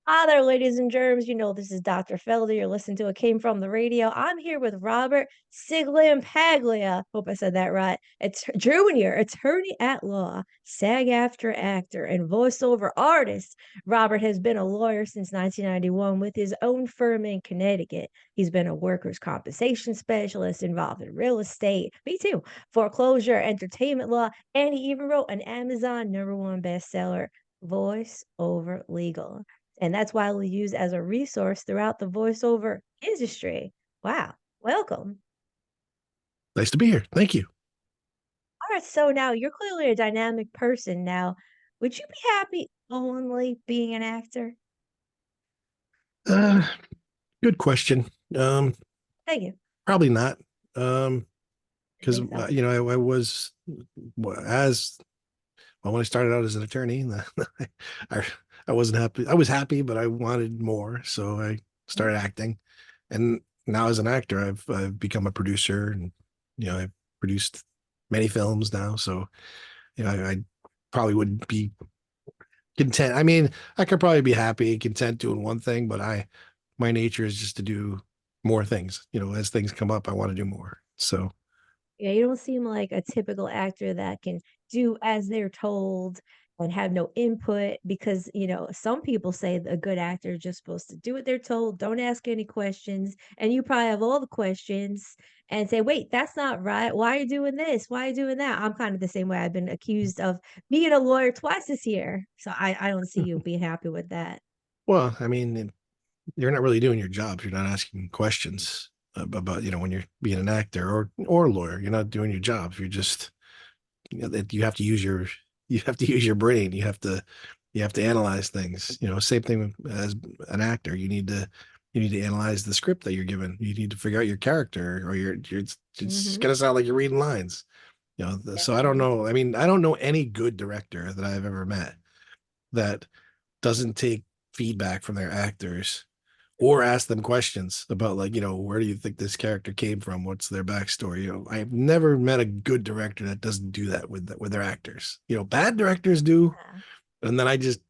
Hi there, ladies and germs. This is Dr. Felder. You're listening to It Came From the Radio. I'm here with Robert Sciglimpaglia. Hope I said that right. It's Junior, attorney at law, SAG-AFTRA actor, and voiceover artist. Robert has been a lawyer since 1991 with his own firm in Connecticut. He's been a workers' compensation specialist involved in real estate. Me too. Foreclosure, entertainment law, and he even wrote an Amazon #1 bestseller, Voice Over Legal. And that's widely used as a resource throughout the voiceover industry. Wow. Welcome. Nice to be here. Thank you. All right. So now you're clearly a dynamic person. Now, would you be happy only being an actor? Uh, Good question. Thank you. Probably not. I Because think so. I was as when I started out as an attorney, I I wasn't happy. I was happy, but I wanted more, so I Mhm. started acting. And now as an actor, I've become a producer, and I've produced many films now. So I probably would be content. I mean, I could probably be happy, content doing one thing, but my nature is just to do more things. As things come up, I want to do more. So, Yeah, you don't seem like a typical actor that can do as they're told and have no input because, some people say that a good actor is just supposed to do what they're told, don't ask any questions, and you probably have all the questions and say, "Wait, that's not right. Why are you doing this? Why are you doing that?" I'm kind of the same way. I've been accused of being a lawyer twice this year. So I don't see you being happy with that. well, I mean, you're not really doing your job if you're not asking questions about, when you're being an actor or a lawyer. You're not doing your job. You're just, that you have to use your brain. You have to analyze things. Same thing as an actor. You need to analyze the script that you're given. You need to figure out your character, or it's Mhm. gonna sound like you're reading lines. So I don't Definitely. know. I mean, I don't know any good director that I've ever met that doesn't take feedback from their actors or ask them questions about, like, where do you think this character came from? What's their backstory? I've never met a good director that doesn't do that with their actors. Bad directors do, Yeah. and then I just,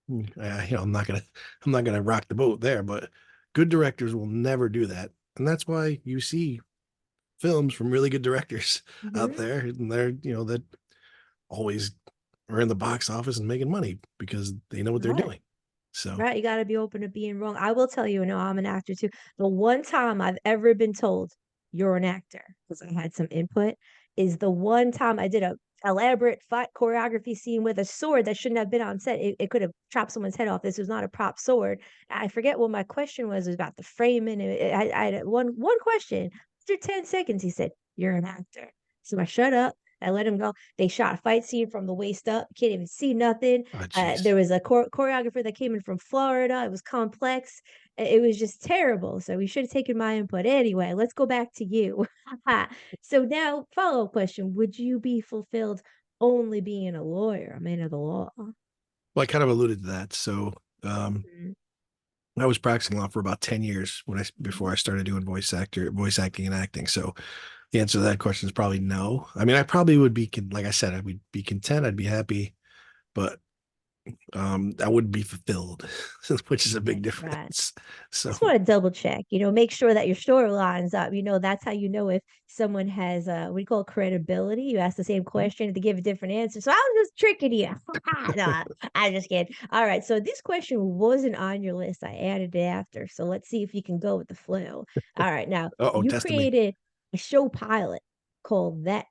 I'm not gonna rock the boat there, but good directors will never do that, and that's why you see films from really good directors out Mhm. there, and they're that always are in the box office and making money because they know what they're Right. doing. So, Right, you gotta be open to being wrong. I will tell you, I'm an actor too. The one time I've ever been told, "You're an actor," because I had some input, is the one time I did a elaborate fight choreography scene with a sword that shouldn't have been on set. It could have chopped someone's head off. This was not a prop sword. I forget what my question was. It was about the framing. I had one question. After 10 seconds, he said, "You're an actor." So I shut up. I let him go. They shot a fight scene from the waist up. Can't even see nothing. oh There jeez. was a choreographer that came in from Florida. It was complex. It was just terrible. So we should have taken my input. Anyway, let's go back to you. So now, follow-up question. Would you be fulfilled only being a lawyer, a man of the law? Well, I kind of alluded to that. So, um, Mhm, I was practicing law for about 10 years before mhm. I started doing voice acting and acting. So the answer to that question is probably no. I mean, I probably would be, like I said, I would be content. I'd be happy, but I wouldn't be fulfilled, which is a big Right, right. difference. So, Just wanna double check, make sure that your story lines up, that's how you know if someone has, what do you call it, credibility. You ask the same question, they give a different answer, so I was just tricking you. No, I'm just kidding. Alright, so this question wasn't on your list, I added it after, so let's see if you can go with the flow. Alright, now, oh, you testing me. created a show pilot called That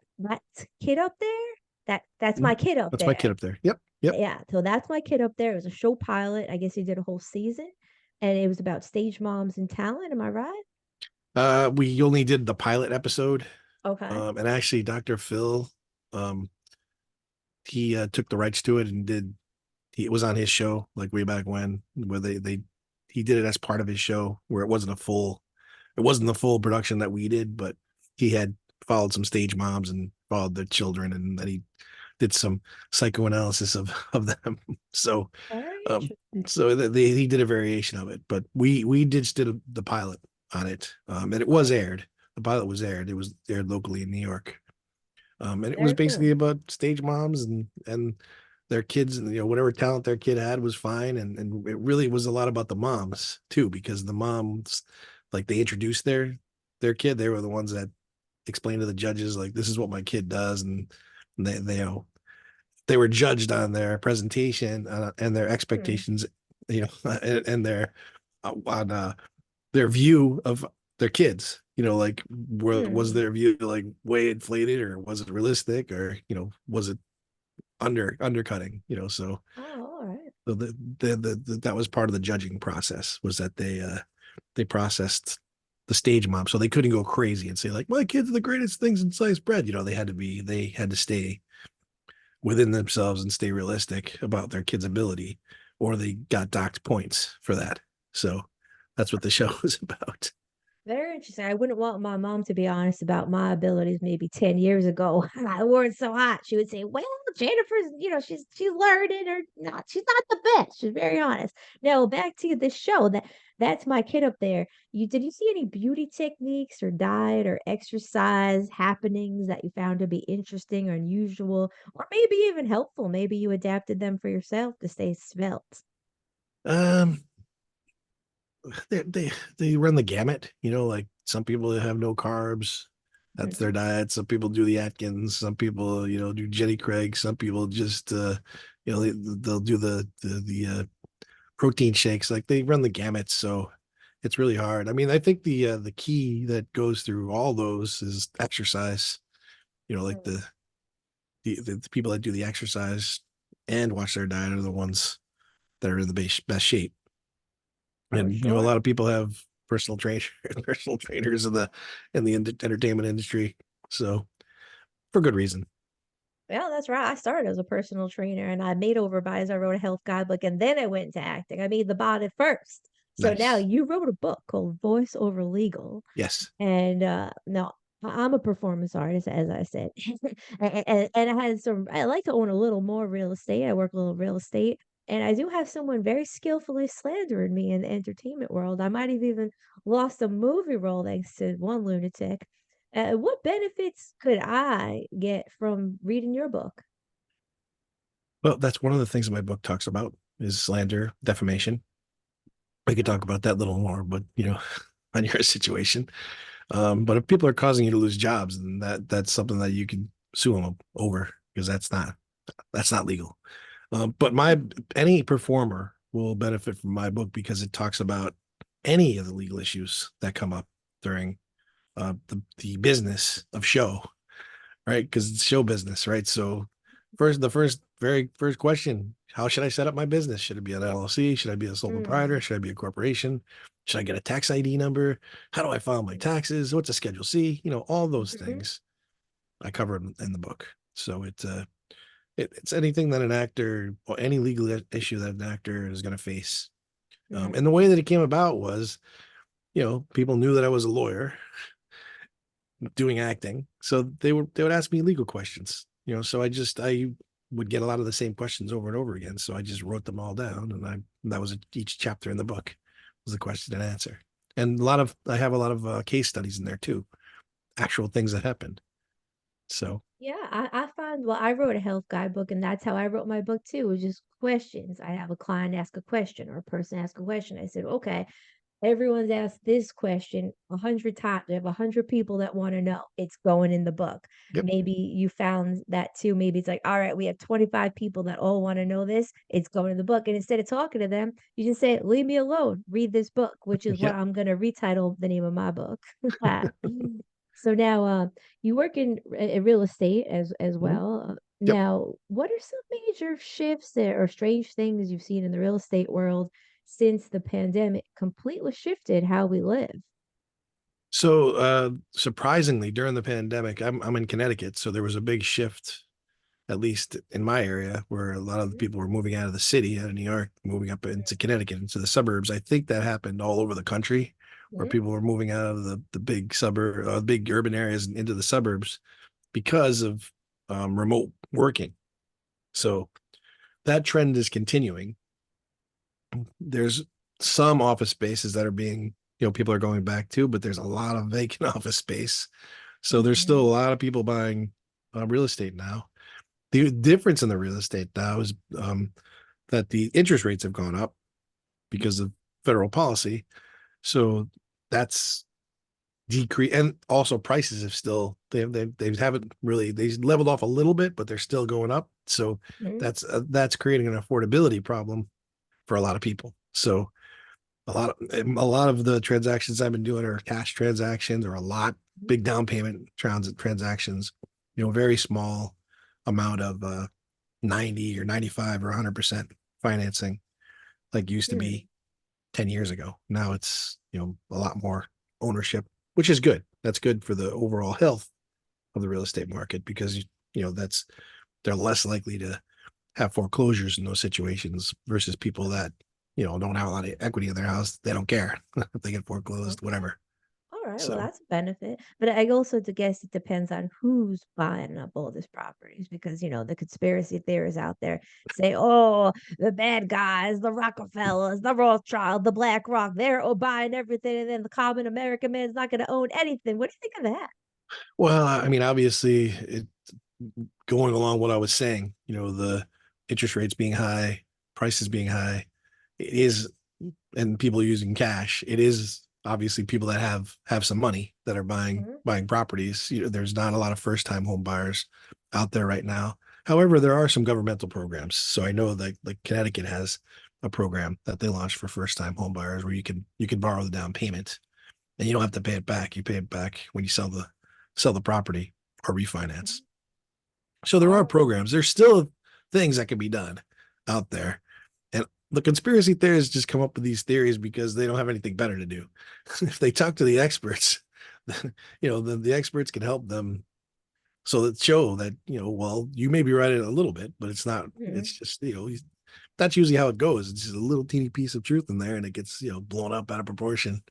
Kid Up There? That's My Mhm. Kid Up That's my kid There. up there. Yep. Yep. Yeah, so that's My Kid Up There. It was a show pilot. I guess he did a whole season, and it was about stage moms and talent. Am I right? We only did the pilot episode. Okay. And actually Dr. Phil, um, he took the rights to it and it was on his show, like, way back when, where he did it as part of his show, where it wasn't the full production that we did, but he had followed some stage moms and followed their children, and then he did some psychoanalysis of them. So, Very um, interesting. he did a variation of it, but we just did the pilot on it, and it was Okay. aired. The pilot was aired. It was aired locally in New York, and it was Very cool. basically about stage moms and their kids, whatever talent their kid had was fine. And it really was a lot about the moms too, because the moms, like, they introduced their kid. They were the ones that explained to the judges, like, this is what my kid does. And they were judged on their presentation, and their Hmm. expectations, and on their view of their kids. Like, was Hmm. their view like way inflated, or was it realistic, or was it undercutting? So Oh, all right. that was part of the judging process, was that they processed the stage mom, so they couldn't go crazy and say, like, my kids are the greatest things in sliced bread. They had to stay within themselves and stay realistic about their kid's ability, or they got docked points for that. So that's what the show was about. Very interesting. I wouldn't want my mom to be honest about my abilities maybe 10 years ago. I weren't so hot. She would say, well, Jennifer's, she's learning or not. She's not the best. She's very honest. Now back to this show. That's my kid up there. Did you see any beauty techniques or diet or exercise happenings that you found to be interesting or unusual or maybe even helpful? Maybe you adapted them for yourself to stay svelte. Um, they run the gamut. Like, some people have no carbs. That's their Mhm. diet. Some people do the Atkins. Some people, do Jenny Craig. Some people just, they'll do the protein shakes. Like, they run the gamut. So it's really hard. I mean, I think the key that goes through all those is exercise. Like, Mm. the people that do the exercise and watch their diet are the ones that are in the best shape. For And a sure. lot of people have personal trainers, personal trainers in the entertainment industry, so, for good reason. Yeah, that's right. I started as a personal trainer and I made over bodies. I wrote a health guidebook and then I went into acting. I made the body first. So now Nice. you wrote a book called Voice Over Legal. Yes. And no, I'm a performance artist, as I said. And I had I like to own a little more real estate. I work a little real estate. And I do have someone very skillfully slandering me in the entertainment world. I might have even lost a movie role thanks to one lunatic. What benefits could I get from reading your book? Well, that's one of the things that my book talks about, is slander, defamation. We could Oh, talk about that a little more, but, on your situation. But if people are causing you to lose jobs, then that's something that you can sue them over, because that's not legal. But any performer will benefit from my book, because it talks about any of the legal issues that come up during the business of show, right? Because it's show business, right? So, very first question: how should I set up my business? Should it be an LLC? Should I be a sole proprietor? mm, Should I be a corporation? Should I get a tax ID number? How do I file my taxes? What's a Schedule C? All those mhm, things I cover in the book. So it's anything that an actor, or any legal issue that an actor is going to face. mhm. And the way that it came about was, people knew that I was a lawyer doing acting, so they would ask me legal questions. So I would get a lot of the same questions over and over again. So I just wrote them all down, and that was each chapter in the book was the question and answer. And I have a lot of case studies in there too, actual things that happened. So, Yeah, I find well, I wrote a health guidebook, and that's how I wrote my book too. It was just questions. I have a client ask a question or a person ask a question. I said, okay, everyone's asked this question 100 times. We have 100 people that want to know. It's going in the book. yep, Maybe you found that too. Maybe it's like, all right, we have 25 people that all want to know this. It's going in the book. And instead of talking to them, you just say, leave me alone. Read this book, which is what yep. I'm going to retitle the name of my book. So now, you work in real estate as Mhm. well. Yep. Now, what are some major shifts there or strange things you've seen in the real estate world since the pandemic completely shifted how we live? So, surprisingly, during the pandemic, I'm in Connecticut, so there was a big shift, at least in my area, where a lot of the Mhm, people were moving out of the city, out of New York, moving up into Connecticut, into the suburbs. I think that happened all over the country, where mhm, people were moving out of the big urban areas and into the suburbs because of remote working. So that trend is continuing. There's some office spaces that are being, people are going back to, but there's a lot of vacant office space. So there's still a mhm, lot of people buying real estate now. The difference in the real estate now is that the interest rates have gone up because of federal policy. So that's decrease, and also prices have still they haven't really, they leveled off a little bit, but they're still going up. So Mhm. that's creating an affordability problem for a lot of people. So a lot of the transactions I've been doing are cash transactions, or a lot big down payment transactions. Very small amount of 90 or 95 or 100% financing, like used to Mhm. be 10 years ago. Now it's, a lot more ownership, which is good. That's good for the overall health of the real estate market, because, that's, they're less likely to have foreclosures in those situations versus people that, don't have a lot of equity in their house. They don't care if they get foreclosed, Okay. whatever. All right, well, So, that's a benefit. But I also to guess it depends on who's buying up all these properties because, the conspiracy theorists out there say, oh, the bad guys, the Rockefellers, the Rothschild, the Black Rock, they're all buying everything. And then the common American man is not going to own anything. What do you think of that? well, I mean, obviously, going along what I was saying, the interest rates being high, prices being high, it is, and people using cash, it is obviously people that have some money that are buying Mhm. buying properties. There's not a lot of first time home buyers out there right now. However, there are some governmental programs. So I know that like Connecticut has a program that they launched for first time home buyers, where you can borrow the down payment and you don't have to pay it back. You pay it back when you sell the property or refinance. Mhm. So there are Oh, programs. There's still things that can be done out there. And the conspiracy theorists just come up with these theories because they don't have anything better to do. If they talk to the experts, the experts can help them. So that show that, well, you may be right in a little bit, but it's not, mhm. it's just, that's usually how it goes. It's just a little teeny piece of truth in there, and it gets, blown up out of proportion.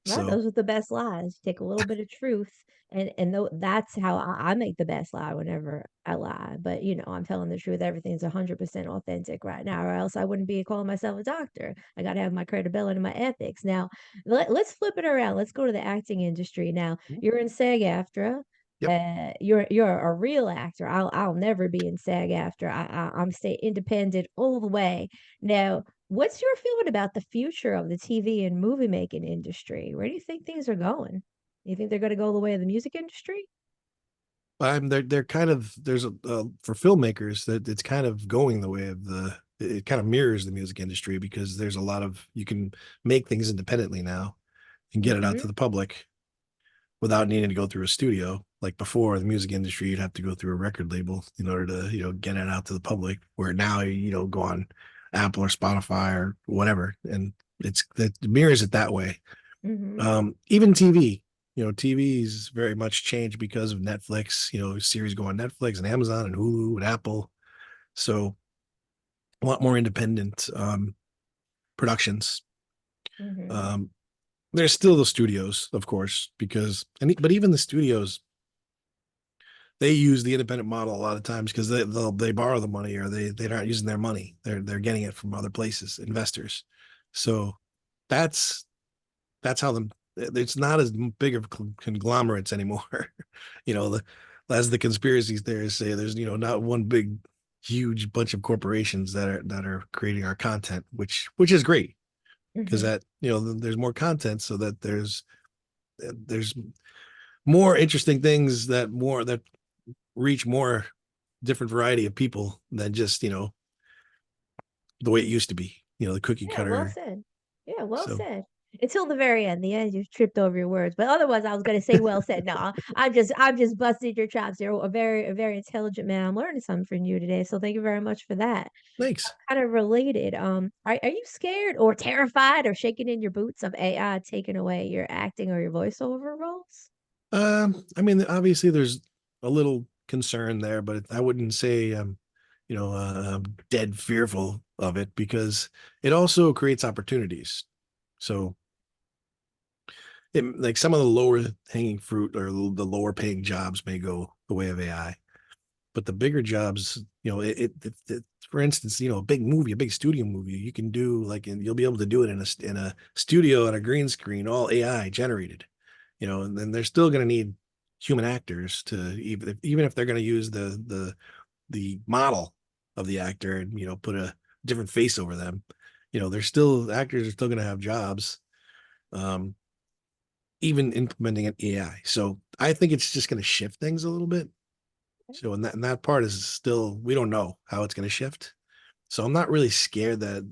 Right, So, those are the best lies. Take a little bit of truth, and that's how I make the best lie whenever I lie. But I'm telling the truth. Everything's 100% authentic right now, or else I wouldn't be calling myself a doctor. I got to have my credibility and my ethics. Now, let's flip it around. Let's go to the acting industry. Now, you're in SAG-AFTRA. yep. You're a real actor. I'll never be in SAG-AFTRA. I'm stay independent all the way. Now, what's your feeling about the future of the TV and movie making industry? Where do you think things are going? You think they're going to go the way of the music industry? They're kind of, there's for filmmakers, that it's kind of going the way of it kind of mirrors the music industry, because there's a lot of, you can make things independently now and get it out to Mhm. the public without needing to go through a studio. Like before, the music industry, you'd have to go through a record label in order to, get it out to the public. Where now, go on Apple or Spotify or whatever, and it mirrors it that way. Mhm. Even TV, TV's very much changed because of Netflix. Series go on Netflix and Amazon and Hulu and Apple. So a lot more independent productions. Mhm. Um, there's still the studios, of course, but even the studios, they use the independent model a lot of times, because they borrow the money, or they're not using their money. They're getting it from other places, investors. So that's how it's not as big of conglomerates anymore. you know, the, as the conspiracies theorists say, there's, not one big, huge bunch of corporations that are creating our content, which is great, because Mhm. that, there's more content, so that there's more interesting things that reach more different variety of people than just, the way it used to be, the cookie Yeah, well cutter. said. Yeah, well So said. Until the very end. The end, you tripped over your words. But otherwise, I was going to say, well said. No, I'm just busting your chops. You're a very intelligent man. I'm learning something from you today. So thank you very much for that. thanks. Kind of related. Are you scared or terrified or shaking in your boots of AI taking away your acting or your voiceover roles? I mean, obviously there's a little concern there, but I wouldn't say I'm dead fearful of it, because it also creates opportunities. So like some of the lower hanging fruit, or the lower paying jobs, may go the way of AI, but the bigger jobs, for instance, a big movie, a big studio movie, you can do like, and you'll be able to do it in a studio on a green screen, all AI generated. And then they're still going to need human actors to, even if they're going to use the model of the actor and put a different face over them. They're still actors are still going to have jobs, um, even implementing an AI. So I think it's just going to shift things a little bit. So and that part is still we don't know how it's going to shift. So I'm not really scared that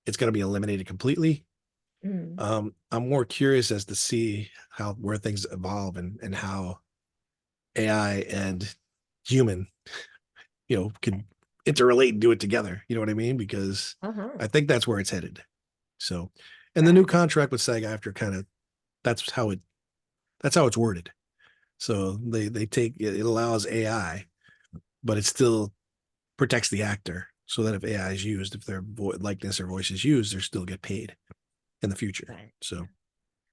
it's gonna be eliminated completely. Mm, I'm more curious as to see how where things evolve and how AI and human, could interrelate and do it together. You know what I mean? Because uh-huh. I think that's where it's headed. So, and the new Right. contract with SAG after kind of that's how it that's how it's worded. So they take it allows AI, but it still protects the actor so that if AI is used, if their likeness or voice is used, they still get paid in the future. Right. So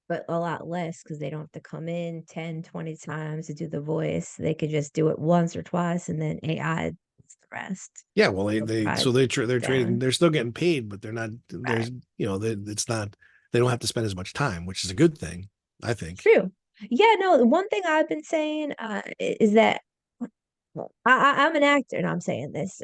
But a lot less because they don't have to come in 10, 20 times to do the voice. They could just do it once or twice and then AI does the rest. yeah, well, they They'll they provide so they're trading. down. They're still getting paid, but they're not. There's Right. it's not. They don't have to spend as much time, which is a good thing, I think. True. Yeah, no, one thing I've been saying is that I'm an actor and I'm saying this.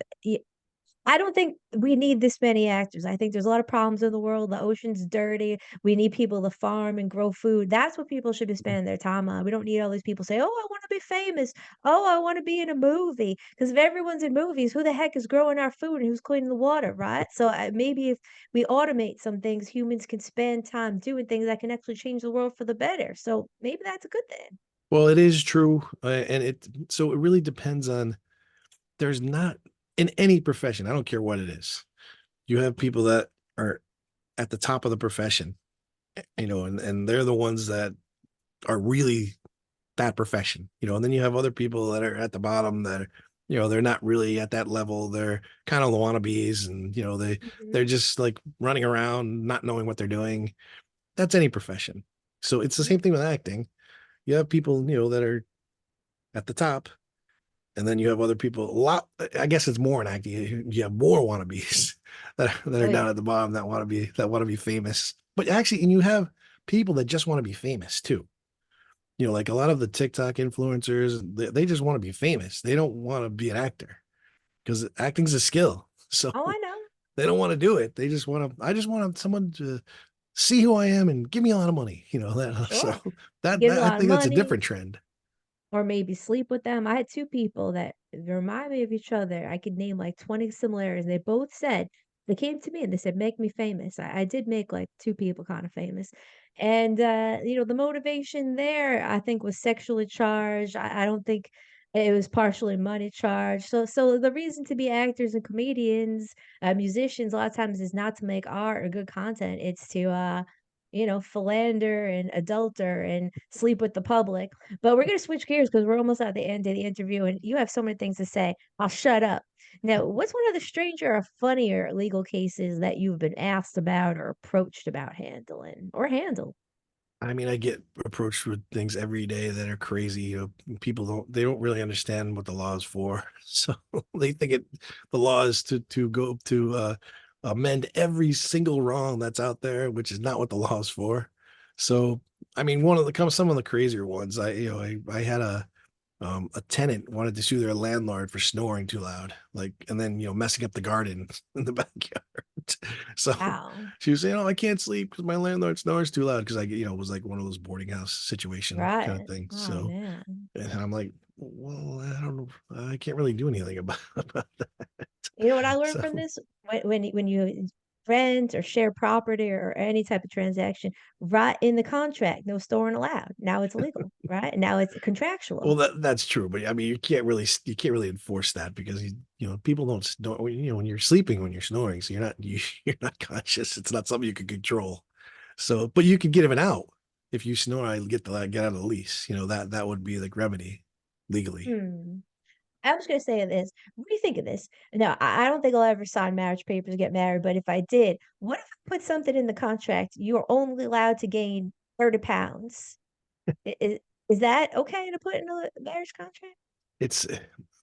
I don't think we need this many actors. I think there's a lot of problems in the world. The ocean's dirty. We need people to farm and grow food. That's what people should be spending their time on. We don't need all these people say, "Oh, I want to be famous. Oh, I want to be in a movie." Because if everyone's in movies, who the heck is growing our food and who's cleaning the water, right? So maybe if we automate some things, humans can spend time doing things that can actually change the world for the better. So maybe that's a good thing. Well, it is true, and it really depends on. There's not in any profession. I don't care what it is. You have people that are at the top of the profession, and they're the ones that are really that profession, and then you have other people that are at the bottom that they're not really at that level. They're kind of the wannabes and they're Mhm. just like running around, not knowing what they're doing. That's any profession. So it's the same thing with acting. You have people, that are at the top, and then you have other people, a lot, I guess it's more in acting. You have more wannabes that Oh are yeah. down at the bottom that want to be famous. But actually, and you have people that just want to be famous too. Like a lot of the TikTok influencers, they just want to be famous. They don't want to be an actor because acting's a skill. So Oh, I know. they don't want to do it. They just want to, I just want someone to see who I am and give me a lot of money, so Sure. that, Give me that a I lot of think that's a money. different trend. Or maybe sleep with them. I had 2 people that remind me of each other. I could name, like, 20 similarities. They both said they came to me and they said, "Make me famous." I did make, like, 2 people kinda famous. And, the motivation there, I think, was sexually charged. I don't think it was partially money charged. So the reason to be actors and comedians, musicians, a lot of times is not to make art or good content. It's to, philander and adulter and sleep with the public. But we're gonna switch gears because 'cause we're almost at the end of the interview, and you have so many things to say. I'll shut up. Now, what's one of the stranger or funnier legal cases that you've been asked about or approached about handling or handled? I mean, I get approached with things every day that are crazy. People they don't really understand what the law is for. So they think the law is to go to amend every single wrong that's out there, which is not what the law is for. So I mean, some of the crazier ones. I had a tenant wanted to sue their landlord for snoring too loud, like, and then messing up the garden in the backyard. So Wow. she was saying, "Oh, I can't sleep because my landlord snores too loud." Because it was like one of those boarding house situation kind of Right. things. Oh, So, man. and I'm like, "Well, I don't know. I can't really do anything about that." You know what I learned So, from this? When you rent or share property or any type of transaction, write in the contract, no storing allowed. Now it's legal, right? Now it's well, contractual. that's true, but I mean, you can't really enforce that because people don't when you're sleeping when you're snoring, so you're not conscious. It's not something you can control. So, but you can give it out if you snore. I get out of the lease. That would be like remedy legally. Hmm. I was gonna say this. What do you think of this? No, I don't think I'll ever sign marriage papers to get married, but if I did, what if I put something in the contract? You're only allowed to gain 30 pounds. Is that okay to put in a marriage contract? It's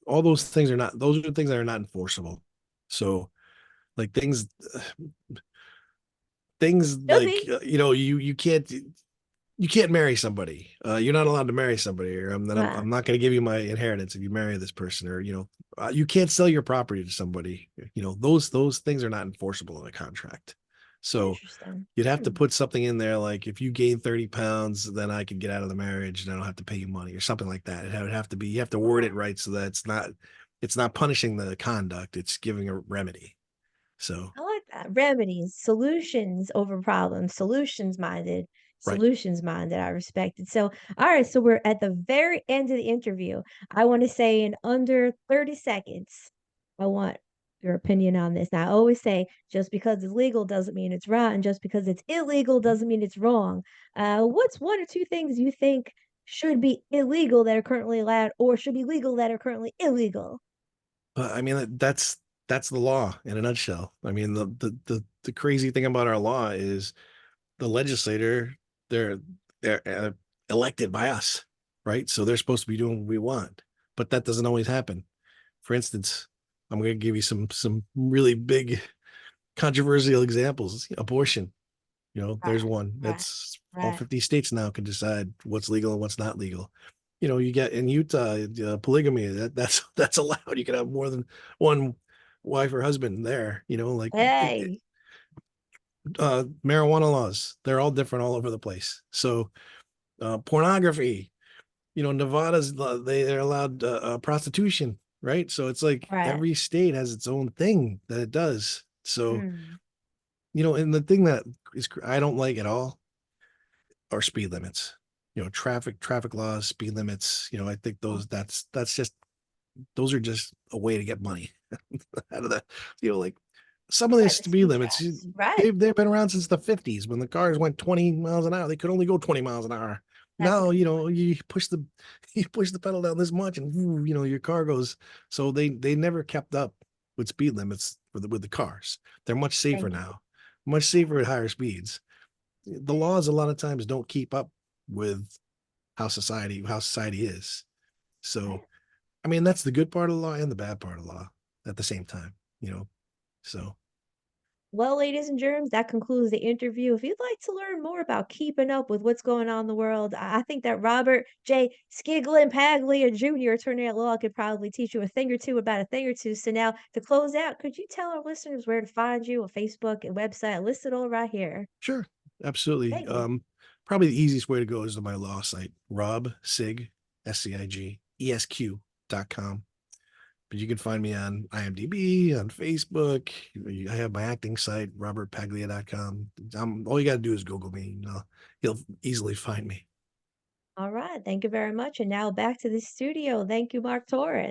all those things are not. Those are things that are not enforceable. So, like things Should like be. you can't. you can't marry somebody. You're not allowed to marry somebody, or I'm not going to give you my inheritance if you marry this person, or you can't sell your property to somebody. Those things are not enforceable in a contract. So Interesting. you'd have to Hmm. put something in there like if you gain 30 pounds, then I could get out of the marriage and I don't have to pay you money or something like that. It would have to be you have to word it right so that it's not punishing the conduct, it's giving a remedy. So I like that. Remedies, solutions over problems, right. solutions minded. I respect it. So, all right. So, we're at the very end of the interview. I want to say in under 30 seconds, I want your opinion on this. Now, I always say just because it's legal doesn't mean it's right, and just because it's illegal doesn't mean it's wrong. What's one or two things you think should be illegal that are currently allowed, or should be legal that are currently illegal? I mean, that's the law in a nutshell. I mean, the crazy thing about our law is the legislator, they're they're elected by us, right? So they're supposed to be doing what we want, but that doesn't always happen. For instance, I'm going to give you some really big controversial examples. Abortion, there's Right, one right, that's all right. 50 states now can decide what's legal and what's not legal. You get in Utah, polygamy, that's allowed. You can have more than one wife or husband there, like Hey, marijuana laws, they're all different all over the place. So pornography, Nevada's they're allowed prostitution, right? So it's like right. every state has its own thing that it does. So, Mm. and the thing that I don't like at all are speed limits. Traffic laws, speed limits. I think that's just those are just a way to get money out of that. Like some of these Right, the speed speed limits, traps. Right. they've been around since the 50s when the cars went 20 miles an hour. They could only go 20 miles an hour. That's a Now, good point. you push the you push the pedal down this much and your car goes. So they never kept up with speed limits with the cars. They're much safer Thank you. now, much Right. safer at higher speeds. The laws a lot of times don't keep up with how society is. So Right. I mean, that's the good part of the law and the bad part of the law at the same time, So Well, ladies and germs, that concludes the interview. If you'd like to learn more about keeping up with what's going on in the world, I think that Robert J. Sciglimpaglia Jr., attorney at law, could probably teach you a thing or two about a thing or two. So now, to close out, could you tell our listeners where to find you, a Facebook, a website, listed all right here? sure, absolutely. Thank you. Probably the easiest way to go is to my law site, SCIGESQ.com. But you can find me on IMDb, on Facebook. I have my acting site, robertpaglia.com. All you got to do is Google me. You'll easily find me. All right. Thank you very much. And now back to the studio. Thank you, Mark Torres.